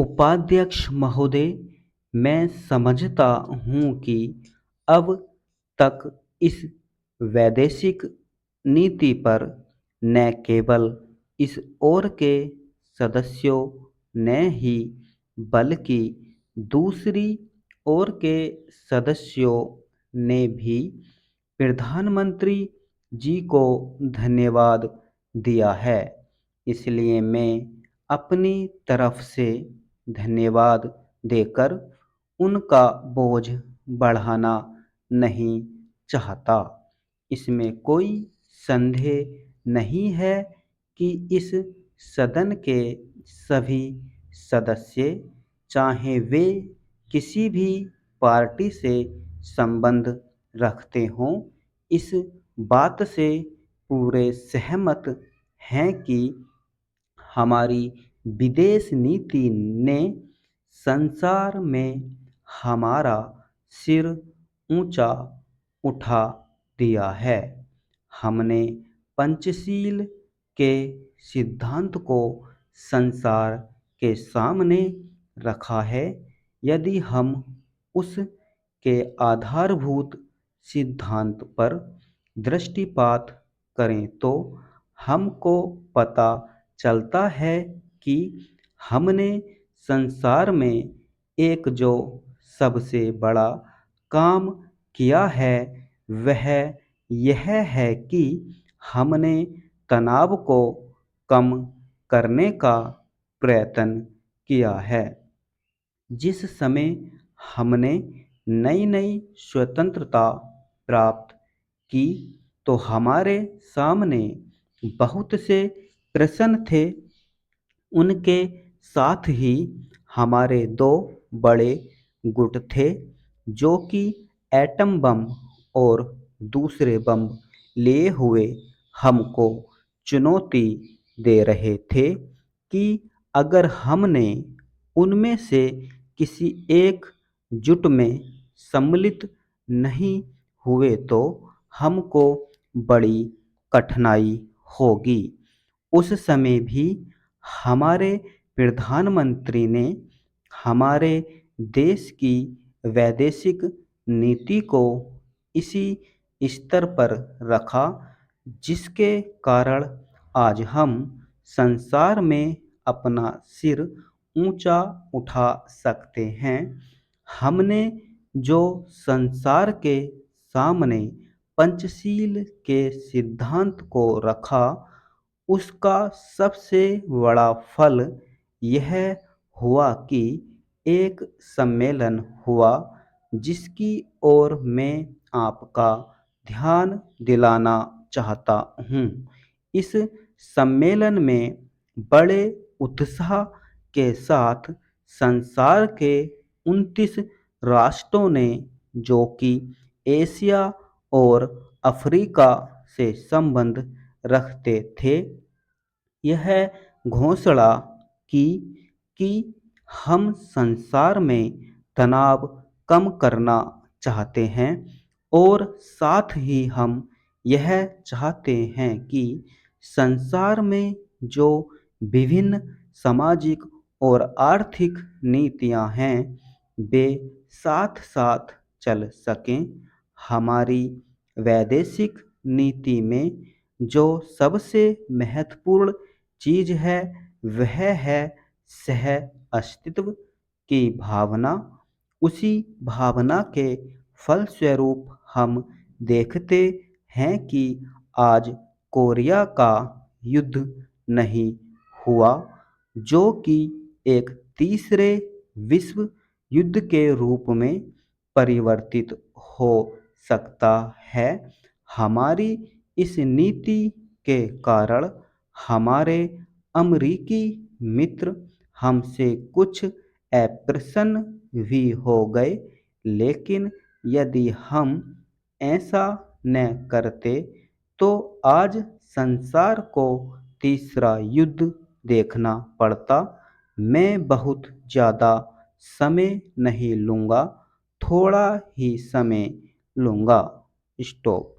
उपाध्यक्ष महोदय, मैं समझता हूँ कि अब तक इस वैदेशिक नीति पर न केवल इस ओर के सदस्यों ने ही बल्कि दूसरी ओर के सदस्यों ने भी प्रधानमंत्री जी को धन्यवाद दिया है। इसलिए मैं अपनी तरफ से धन्यवाद देकर उनका बोझ बढ़ाना नहीं चाहता। इसमें कोई संदेह नहीं है कि इस सदन के सभी सदस्य, चाहे वे किसी भी पार्टी से संबंध रखते हों, इस बात से पूरे सहमत हैं कि हमारी विदेश नीति ने संसार में हमारा सिर ऊंचा उठा दिया है। हमने पंचशील के सिद्धांत को संसार के सामने रखा है। यदि हम उस के आधारभूत सिद्धांत पर दृष्टिपात करें तो हमको पता चलता है कि हमने संसार में एक जो सबसे बड़ा काम किया है वह यह है कि हमने तनाव को कम करने का प्रयत्न किया है। जिस समय हमने नई नई स्वतंत्रता प्राप्त की तो हमारे सामने बहुत से प्रश्न थे। उनके साथ ही हमारे दो बड़े गुट थे जो कि एटम बम और दूसरे बम लिए हुए हमको चुनौती दे रहे थे कि अगर हमने उनमें से किसी एक जुट में सम्मिलित नहीं हुए तो हमको बड़ी कठिनाई होगी। उस समय भी हमारे प्रधानमंत्री ने हमारे देश की वैदेशिक नीति को इसी स्तर पर रखा जिसके कारण आज हम संसार में अपना सिर ऊंचा उठा सकते हैं। हमने जो संसार के सामने पंचशील के सिद्धांत को रखा उसका सबसे बड़ा फल यह हुआ कि एक सम्मेलन हुआ जिसकी ओर मैं आपका ध्यान दिलाना चाहता हूँ। इस सम्मेलन में बड़े उत्साह के साथ संसार के 29 राष्ट्रों ने, जो कि एशिया और अफ्रीका से संबंध रखते थे, यह घोषणा की कि हम संसार में तनाव कम करना चाहते हैं और साथ ही हम यह चाहते हैं कि संसार में जो विभिन्न सामाजिक और आर्थिक नीतियां हैं वे साथ साथ चल सकें। हमारी वैदेशिक नीति में जो सबसे महत्वपूर्ण चीज़ है वह है सह अस्तित्व की भावना। उसी भावना के फलस्वरूप हम देखते हैं कि आज कोरिया का युद्ध नहीं हुआ जो कि एक तीसरे विश्व युद्ध के रूप में परिवर्तित हो सकता है। हमारी इस नीति के कारण हमारे अमरीकी मित्र हमसे कुछ अप्रसन्न भी हो गए, लेकिन यदि हम ऐसा न करते तो आज संसार को तीसरा युद्ध देखना पड़ता। मैं बहुत ज़्यादा समय नहीं लूँगा, थोड़ा ही समय लूँगा। स्टॉप।